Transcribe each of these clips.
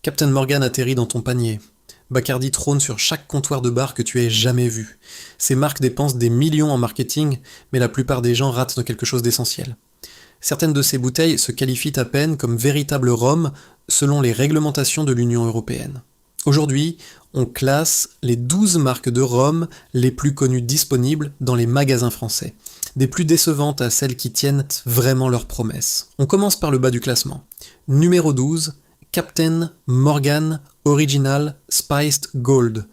Captain Morgan atterrit dans ton panier. Bacardi trône sur chaque comptoir de bar que tu aies jamais vu. Ces marques dépensent des millions en marketing, mais la plupart des gens ratent quelque chose d'essentiel. Certaines de ces bouteilles se qualifient à peine comme véritables rhums selon les réglementations de l'Union européenne. Aujourd'hui, on classe les 12 marques de rhum les plus connues disponibles dans les magasins français, des plus décevantes à celles qui tiennent vraiment leurs promesses. On commence par le bas du classement. Numéro 12, Captain Morgan Original Spiced Gold.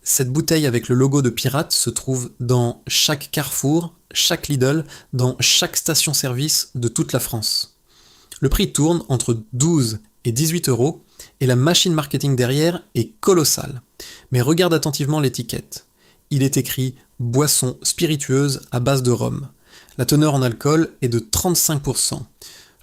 Cette bouteille avec le logo de pirate se trouve dans chaque Carrefour, chaque Lidl, dans chaque station-service de toute la France. Le prix tourne entre 12 et 18 euros et la machine marketing derrière est colossale. Mais regarde attentivement l'étiquette. Il est écrit « boisson spiritueuse à base de rhum ». La teneur en alcool est de 35%.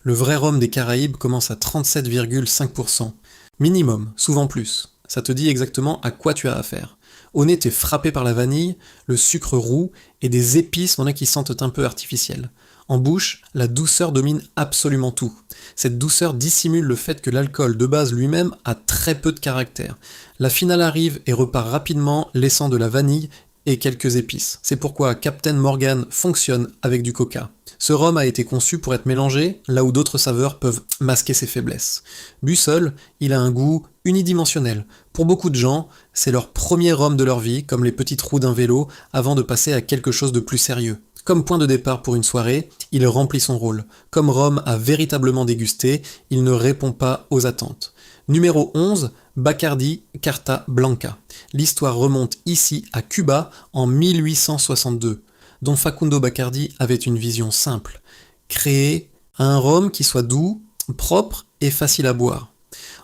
Le vrai rhum des Caraïbes commence à 37,5%. Minimum, souvent plus. Ça te dit exactement à quoi tu as affaire. Au nez, t'es frappé par la vanille, le sucre roux et des épices, on a qui sentent un peu artificielles. En bouche, la douceur domine absolument tout. Cette douceur dissimule le fait que l'alcool de base lui-même a très peu de caractère. La finale arrive et repart rapidement, laissant de la vanille et quelques épices. C'est pourquoi Captain Morgan fonctionne avec du coca. Ce rhum a été conçu pour être mélangé, là où d'autres saveurs peuvent masquer ses faiblesses. Bu seul, il a un goût unidimensionnel. Pour beaucoup de gens, c'est leur premier rhum de leur vie, comme les petites roues d'un vélo, avant de passer à quelque chose de plus sérieux. Comme point de départ pour une soirée, il remplit son rôle. Comme rhum à véritablement déguster, il ne répond pas aux attentes. Numéro 11, Bacardi Carta Blanca. L'histoire remonte ici à Cuba en 1862. Dont Facundo Bacardi avait une vision simple, créer un rhum qui soit doux, propre et facile à boire.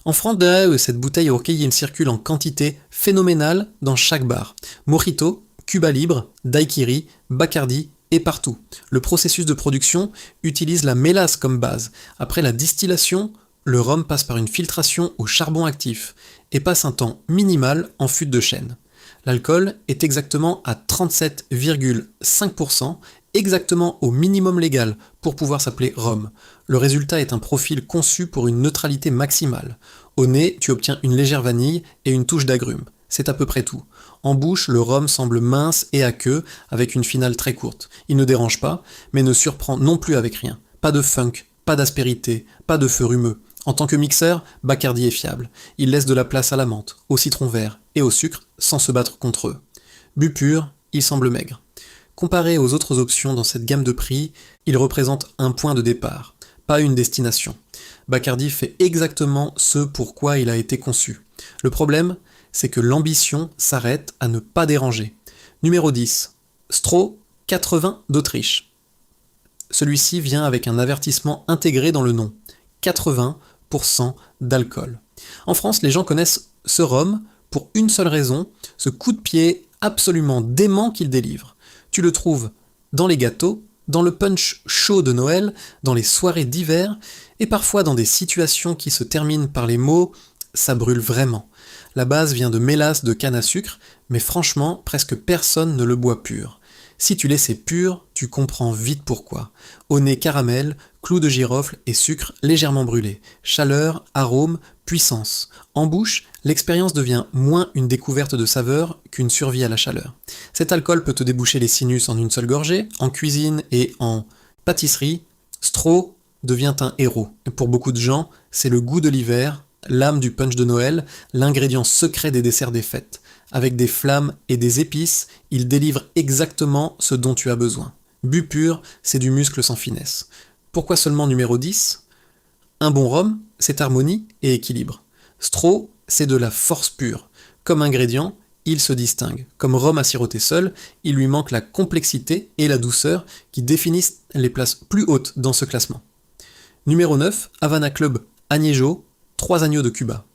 En France, cette bouteille rocaille circule en quantité phénoménale dans chaque bar. Mojito, Cuba Libre, Daiquiri, Bacardi et partout. Le processus de production utilise la mélasse comme base. Après la distillation, le rhum passe par une filtration au charbon actif et passe un temps minimal en fût de chêne. L'alcool est exactement à 37,5%, exactement au minimum légal pour pouvoir s'appeler rhum. Le résultat est un profil conçu pour une neutralité maximale. Au nez, tu obtiens une légère vanille et une touche d'agrumes. C'est à peu près tout. En bouche, le rhum semble mince et aqueux, avec une finale très courte. Il ne dérange pas, mais ne surprend non plus avec rien. Pas de funk, pas d'aspérité, pas de feu rumeux. En tant que mixeur, Bacardi est fiable. Il laisse de la place à la menthe, au citron vert et au sucre sans se battre contre eux. Bu pur, il semble maigre. Comparé aux autres options dans cette gamme de prix, il représente un point de départ, pas une destination. Bacardi fait exactement ce pour quoi il a été conçu. Le problème, c'est que l'ambition s'arrête à ne pas déranger. Numéro 10. Stroh 80 d'Autriche. Celui-ci vient avec un avertissement intégré dans le nom. 80% d'alcool. En France, les gens connaissent ce rhum pour une seule raison, ce coup de pied absolument dément qu'il délivre. Tu le trouves dans les gâteaux, dans le punch chaud de Noël, dans les soirées d'hiver, et parfois dans des situations qui se terminent par les mots « ça brûle vraiment ». La base vient de mélasse de canne à sucre, mais franchement, presque personne ne le boit pur. Si tu laissais pur, tu comprends vite pourquoi. Au nez caramel, clous de girofle et sucre légèrement brûlé. Chaleur, arôme, puissance. En bouche, l'expérience devient moins une découverte de saveur qu'une survie à la chaleur. Cet alcool peut te déboucher les sinus en une seule gorgée, en cuisine et en pâtisserie. Stroh devient un héros. Pour beaucoup de gens, c'est le goût de l'hiver, l'âme du punch de Noël, l'ingrédient secret des desserts des fêtes. Avec des flammes et des épices, il délivre exactement ce dont tu as besoin. Bu pur, c'est du muscle sans finesse. Pourquoi seulement numéro 10 ? Un bon rhum, c'est harmonie et équilibre. Stroh, c'est de la force pure. Comme ingrédient, il se distingue. Comme rhum à siroter seul, il lui manque la complexité et la douceur qui définissent les places plus hautes dans ce classement. Numéro 9, Havana Club Añejo, 3 agneaux de Cuba.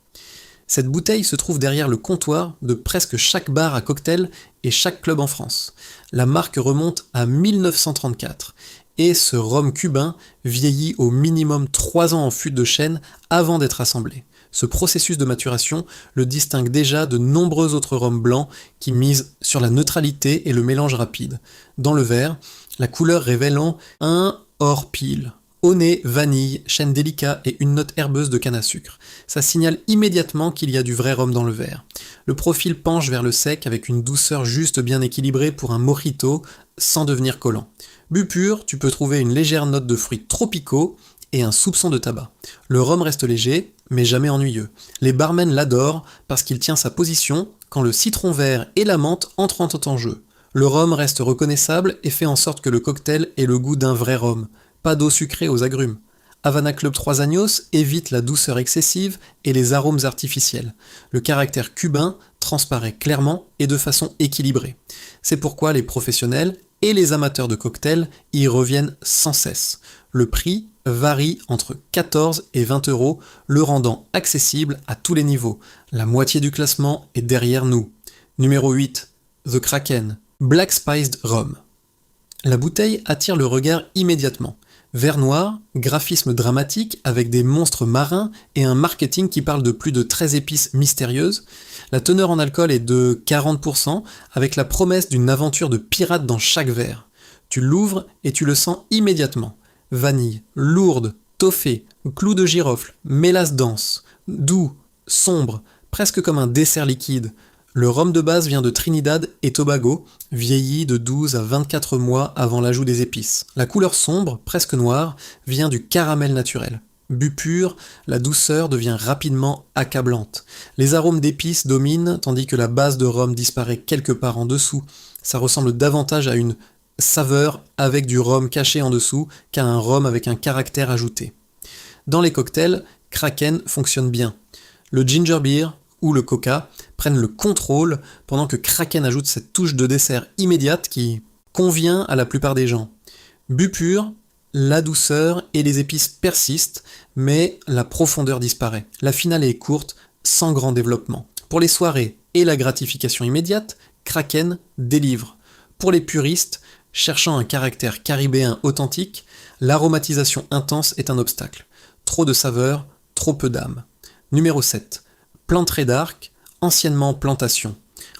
Cette bouteille se trouve derrière le comptoir de presque chaque bar à cocktail et chaque club en France. La marque remonte à 1934 et ce rhum cubain vieillit au minimum 3 ans en fût de chêne avant d'être assemblé. Ce processus de maturation le distingue déjà de nombreux autres rhums blancs qui misent sur la neutralité et le mélange rapide. Dans le verre, la couleur révélant un or pile. Au nez, vanille, chêne délicat et une note herbeuse de canne à sucre. Ça signale immédiatement qu'il y a du vrai rhum dans le verre. Le profil penche vers le sec avec une douceur juste bien équilibrée pour un mojito sans devenir collant. Bu pur, tu peux trouver une légère note de fruits tropicaux et un soupçon de tabac. Le rhum reste léger, mais jamais ennuyeux. Les barmen l'adorent parce qu'il tient sa position quand le citron vert et la menthe entrent en jeu. Le rhum reste reconnaissable et fait en sorte que le cocktail ait le goût d'un vrai rhum. Pas d'eau sucrée aux agrumes. Havana Club 3 Años évite la douceur excessive et les arômes artificiels. Le caractère cubain transparaît clairement et de façon équilibrée. C'est pourquoi les professionnels et les amateurs de cocktails y reviennent sans cesse. Le prix varie entre 14 et 20 euros, le rendant accessible à tous les niveaux. La moitié du classement est derrière nous. Numéro 8, The Kraken, Black Spiced Rum. La bouteille attire le regard immédiatement. Vert noir, graphisme dramatique avec des monstres marins et un marketing qui parle de plus de 13 épices mystérieuses. La teneur en alcool est de 40% avec la promesse d'une aventure de pirate dans chaque verre. Tu l'ouvres et tu le sens immédiatement. Vanille, lourde, toffée, clou de girofle, mélasse dense, doux, sombre, presque comme un dessert liquide. Le rhum de base vient de Trinidad et Tobago, vieilli de 12 à 24 mois avant l'ajout des épices. La couleur sombre, presque noire, vient du caramel naturel. Bu pur, la douceur devient rapidement accablante. Les arômes d'épices dominent tandis que la base de rhum disparaît quelque part en dessous. Ça ressemble davantage à une saveur avec du rhum caché en dessous qu'à un rhum avec un caractère ajouté. Dans les cocktails, Kraken fonctionne bien. Le ginger beer ou le coca prennent le contrôle pendant que Kraken ajoute cette touche de dessert immédiate qui convient à la plupart des gens. Bu pur, la douceur et les épices persistent, mais la profondeur disparaît. La finale est courte, sans grand développement. Pour les soirées et la gratification immédiate, Kraken délivre. Pour les puristes, cherchant un caractère caribéen authentique, l'aromatisation intense est un obstacle. Trop de saveurs, trop peu d'âme. Numéro 7. Plantrée d'Arc, anciennement Plantation.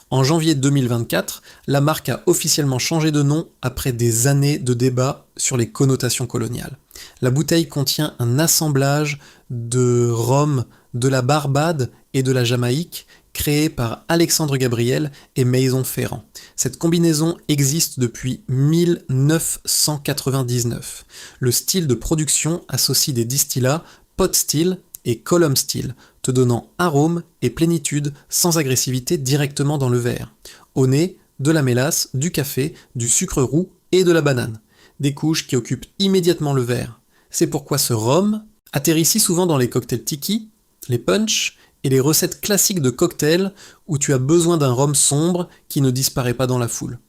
En janvier 2024, la marque a officiellement changé de nom après des années de débats sur les connotations coloniales. La bouteille contient un assemblage de rhum de la Barbade et de la Jamaïque créé par Alexandre Gabriel et Maison Ferrand. Cette combinaison existe depuis 1999. Le style de production associe des distillats pot still et column still, te donnant arôme et plénitude sans agressivité directement dans le verre. Au nez, de la mélasse, du café, du sucre roux et de la banane. Des couches qui occupent immédiatement le verre. C'est pourquoi ce rhum atterrit si souvent dans les cocktails tiki, les punch et les recettes classiques de cocktails où tu as besoin d'un rhum sombre qui ne disparaît pas dans la foule.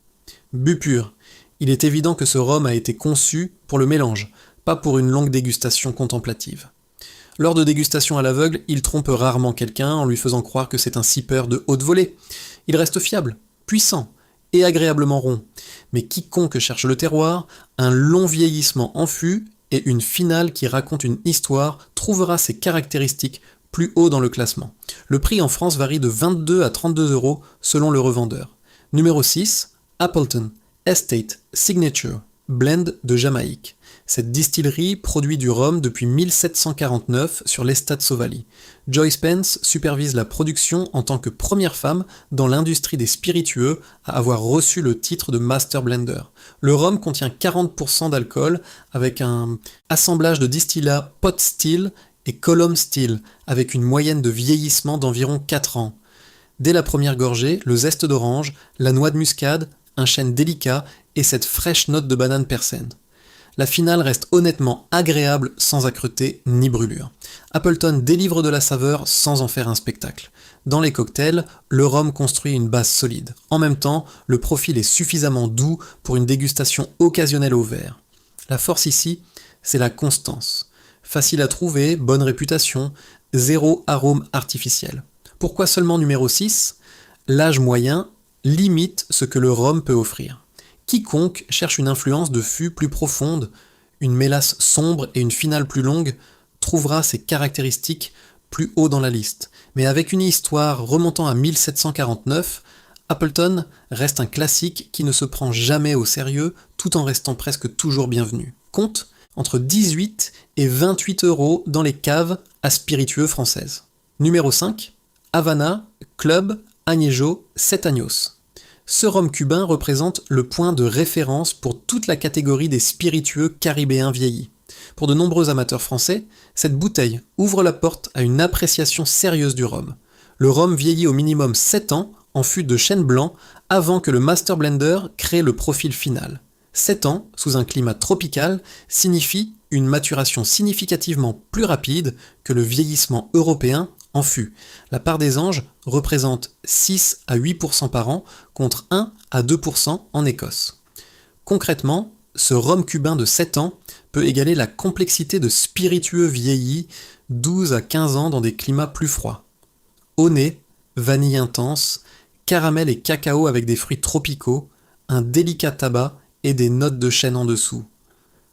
Bu pur. Il est évident que ce rhum a été conçu pour le mélange, pas pour une longue dégustation contemplative. Lors de dégustations à l'aveugle, il trompe rarement quelqu'un en lui faisant croire que c'est un sipper de haute volée. Il reste fiable, puissant et agréablement rond. Mais quiconque cherche le terroir, un long vieillissement en fût et une finale qui raconte une histoire trouvera ses caractéristiques plus haut dans le classement. Le prix en France varie de 22 à 32 euros selon le revendeur. Numéro 6, Appleton Estate Signature, blend de Jamaïque. Cette distillerie produit du rhum depuis 1749 sur l'estate Sauvali. Joy Spence supervise la production en tant que première femme dans l'industrie des spiritueux à avoir reçu le titre de Master Blender. Le rhum contient 40% d'alcool avec un assemblage de distillats pot still et column still avec une moyenne de vieillissement d'environ 4 ans. Dès la première gorgée, le zeste d'orange, la noix de muscade, un chêne délicat et cette fraîche note de banane persenne. La finale reste honnêtement agréable sans âcreté ni brûlure. Appleton délivre de la saveur sans en faire un spectacle. Dans les cocktails, le rhum construit une base solide. En même temps, le profil est suffisamment doux pour une dégustation occasionnelle au verre. La force ici, c'est la constance. Facile à trouver, bonne réputation, zéro arôme artificiel. Pourquoi seulement numéro 6 ? L'âge moyen limite ce que le rhum peut offrir. Quiconque cherche une influence de fût plus profonde, une mélasse sombre et une finale plus longue, trouvera ces caractéristiques plus haut dans la liste. Mais avec une histoire remontant à 1749, Appleton reste un classique qui ne se prend jamais au sérieux tout en restant presque toujours bienvenu. Compte entre 18 et 28 € dans les caves à spiritueux françaises. Numéro 5, Havana, Club, Añejo, 7 Años. Ce rhum cubain représente le point de référence pour toute la catégorie des spiritueux caribéens vieillis. Pour de nombreux amateurs français, cette bouteille ouvre la porte à une appréciation sérieuse du rhum. Le rhum vieillit au minimum 7 ans en fût de chêne blanc avant que le Master Blender crée le profil final. 7 ans, sous un climat tropical, signifie une maturation significativement plus rapide que le vieillissement européen en fût. La part des anges représente 6 à 8% par an contre 1 à 2% en Écosse. Concrètement, ce rhum cubain de 7 ans peut égaler la complexité de spiritueux vieillis 12 à 15 ans dans des climats plus froids. Au nez, vanille intense, caramel et cacao avec des fruits tropicaux, un délicat tabac et des notes de chêne en dessous.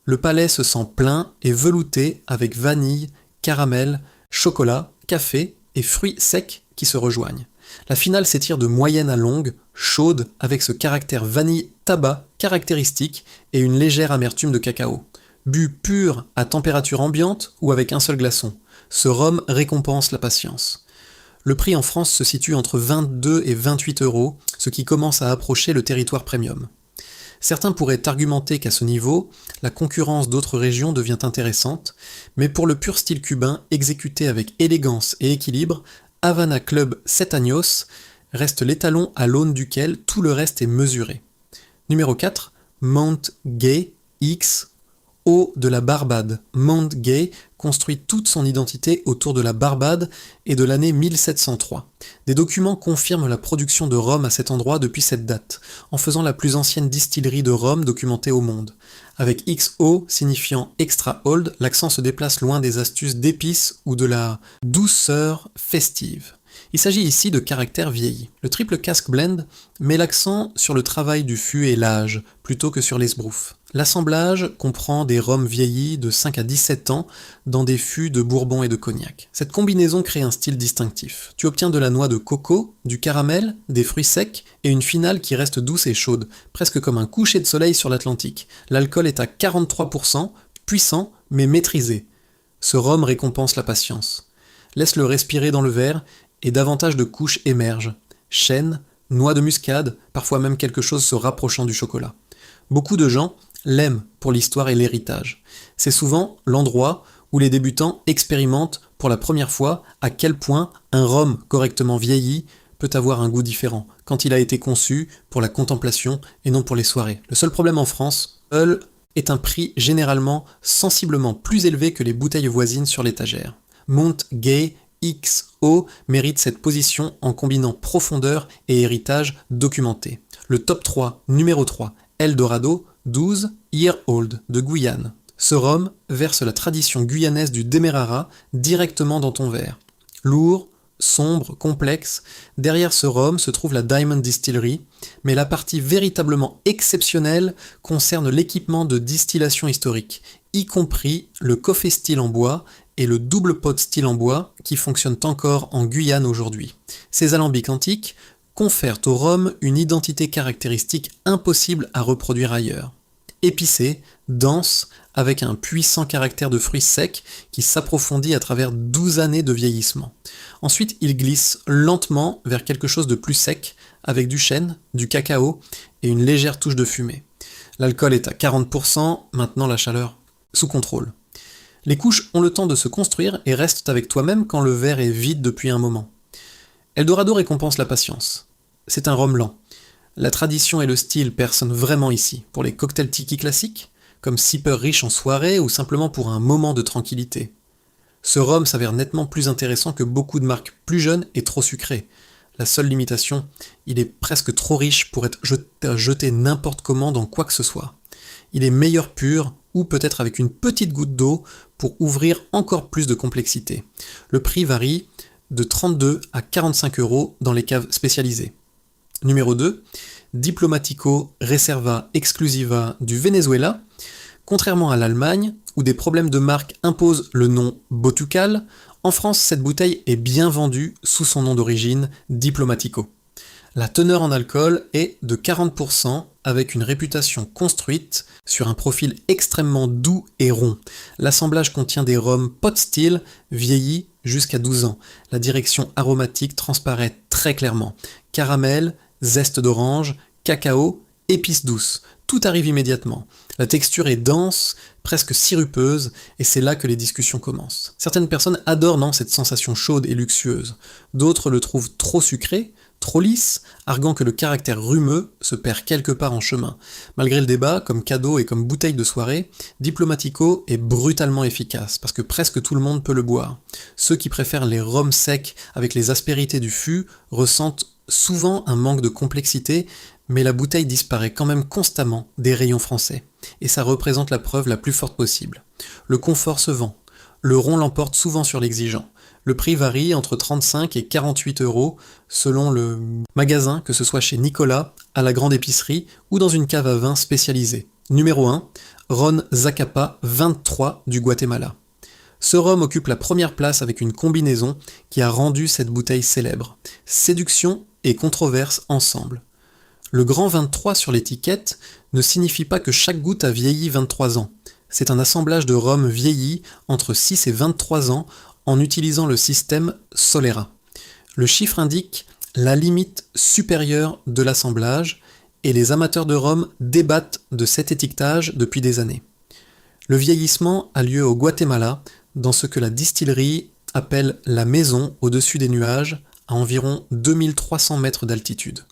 Le palais se sent plein et velouté avec vanille, caramel, chocolat, café et fruits secs qui se rejoignent. La finale s'étire de moyenne à longue, chaude, avec ce caractère vanille-tabac caractéristique et une légère amertume de cacao. Bu pur à température ambiante ou avec un seul glaçon, ce rhum récompense la patience. Le prix en France se situe entre 22 et 28 €, ce qui commence à approcher le territoire premium. Certains pourraient argumenter qu'à ce niveau, la concurrence d'autres régions devient intéressante, mais pour le pur style cubain exécuté avec élégance et équilibre, Havana Club 7 Años reste l'étalon à l'aune duquel tout le reste est mesuré. Numéro 4, Mount Gay X, eau de la Barbade. Mount Gay construit toute son identité autour de la Barbade et de l'année 1703. Des documents confirment la production de rhum à cet endroit depuis cette date, en faisant la plus ancienne distillerie de rhum documentée au monde. Avec XO signifiant extra old, l'accent se déplace loin des astuces d'épices ou de la douceur festive. Il s'agit ici de caractères vieillis. Le triple cask blend met l'accent sur le travail du fût et l'âge, plutôt que sur l'esbrouf. L'assemblage comprend des rhums vieillis de 5 à 17 ans dans des fûts de bourbon et de cognac. Cette combinaison crée un style distinctif. Tu obtiens de la noix de coco, du caramel, des fruits secs et une finale qui reste douce et chaude, presque comme un coucher de soleil sur l'Atlantique. L'alcool est à 43%, puissant mais maîtrisé. Ce rhum récompense la patience. Laisse-le respirer dans le verre et davantage de couches émergent. Chêne, noix de muscade, parfois même quelque chose se rapprochant du chocolat. Beaucoup de gens l'aiment pour l'histoire et l'héritage. C'est souvent l'endroit où les débutants expérimentent pour la première fois à quel point un rhum correctement vieilli peut avoir un goût différent, quand il a été conçu pour la contemplation et non pour les soirées. Le seul problème en France, seul est un prix généralement sensiblement plus élevé que les bouteilles voisines sur l'étagère. Mount Gay XO mérite cette position en combinant profondeur et héritage documenté. Le top 3, numéro 3, Eldorado 12 Year Old de Guyane. Ce rhum verse la tradition guyanaise du Demerara directement dans ton verre. Lourd, sombre, complexe, derrière ce rhum se trouve la Diamond Distillery, mais la partie véritablement exceptionnelle concerne l'équipement de distillation historique, y compris le coffee still en bois et le double pot still en bois qui fonctionnent encore en Guyane aujourd'hui. Ces alambics antiques confèrent au rhum une identité caractéristique impossible à reproduire ailleurs. Épicé, dense, avec un puissant caractère de fruits secs qui s'approfondit à travers 12 années de vieillissement. Ensuite, il glisse lentement vers quelque chose de plus sec, avec du chêne, du cacao et une légère touche de fumée. L'alcool est à 40%, maintenant la chaleur sous contrôle. Les couches ont le temps de se construire et restent avec toi-même quand le verre est vide depuis un moment. Eldorado récompense la patience. C'est un rhum lent. La tradition et le style percent vraiment ici, pour les cocktails tiki classiques, comme sipper riche en soirée ou simplement pour un moment de tranquillité. Ce rhum s'avère nettement plus intéressant que beaucoup de marques plus jeunes et trop sucrées. La seule limitation, il est presque trop riche pour être jeté n'importe comment dans quoi que ce soit. Il est meilleur pur, ou peut-être avec une petite goutte d'eau pour ouvrir encore plus de complexité. Le prix varie de 32 à 45 € dans les caves spécialisées. Numéro 2, Diplomatico Reserva Exclusiva du Venezuela. Contrairement à l'Allemagne, où des problèmes de marque imposent le nom Botucal, en France cette bouteille est bien vendue sous son nom d'origine, Diplomatico. La teneur en alcool est de 40% avec une réputation construite sur un profil extrêmement doux et rond. L'assemblage contient des rhums pot still vieillis jusqu'à 12 ans. La direction aromatique transparaît très clairement. Caramel, zeste d'orange, cacao, épices douces. Tout arrive immédiatement. La texture est dense, presque sirupeuse, et c'est là que les discussions commencent. Certaines personnes adorent cette sensation chaude et luxueuse. D'autres le trouvent trop sucré, trop lisse, arguant que le caractère rumeux se perd quelque part en chemin. Malgré le débat, comme cadeau et comme bouteille de soirée, Diplomatico est brutalement efficace, parce que presque tout le monde peut le boire. Ceux qui préfèrent les rhums secs avec les aspérités du fût ressentent souvent un manque de complexité, mais la bouteille disparaît quand même constamment des rayons français, et ça représente la preuve la plus forte possible. Le confort se vend, le rond l'emporte souvent sur l'exigeant. Le prix varie entre 35 et 48 euros selon le magasin, que ce soit chez Nicolas, à la grande épicerie ou dans une cave à vin spécialisée. Numéro 1, Ron Zacapa 23 du Guatemala. Ce rhum occupe la première place avec une combinaison qui a rendu cette bouteille célèbre. Séduction et controverse ensemble. Le grand 23 sur l'étiquette ne signifie pas que chaque goutte a vieilli 23 ans. C'est un assemblage de rhum vieilli entre 6 et 23 ans en utilisant le système Solera. Le chiffre indique la limite supérieure de l'assemblage et les amateurs de rhum débattent de cet étiquetage depuis des années. Le vieillissement a lieu au Guatemala, dans ce que la distillerie appelle la maison au-dessus des nuages, à environ 2300 mètres d'altitude.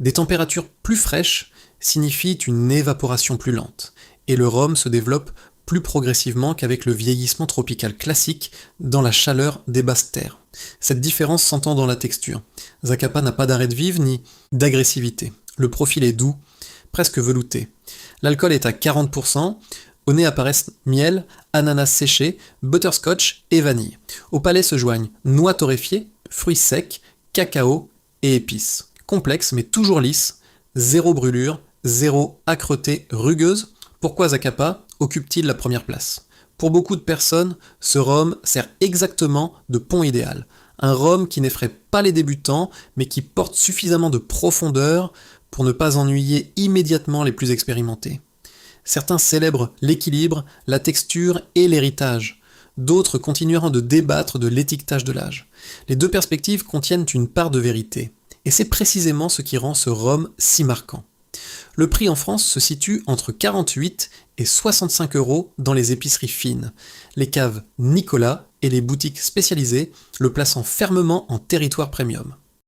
Des températures plus fraîches signifient une évaporation plus lente, et le rhum se développe plus progressivement qu'avec le vieillissement tropical classique dans la chaleur des basses terres. Cette différence s'entend dans la texture. Zacapa n'a pas d'arrêt de vivre ni d'agressivité. Le profil est doux, presque velouté. L'alcool est à 40%, au nez apparaissent miel, ananas séché, butterscotch et vanille. Au palais se joignent noix torréfiées, fruits secs, cacao et épices. Complexe mais toujours lisse, zéro brûlure, zéro âcreté rugueuse. Pourquoi Zacapa occupe-t-il la première place ? Pour beaucoup de personnes, ce rhum sert exactement de pont idéal. Un rhum qui n'effraie pas les débutants, mais qui porte suffisamment de profondeur pour ne pas ennuyer immédiatement les plus expérimentés. Certains célèbrent l'équilibre, la texture et l'héritage. D'autres continueront de débattre de l'étiquetage de l'âge. Les deux perspectives contiennent une part de vérité. Et c'est précisément ce qui rend ce rhum si marquant. Le prix en France se situe entre 48 et 65 euros dans les épiceries fines. Les caves Nicolas et les boutiques spécialisées le plaçant fermement en territoire premium.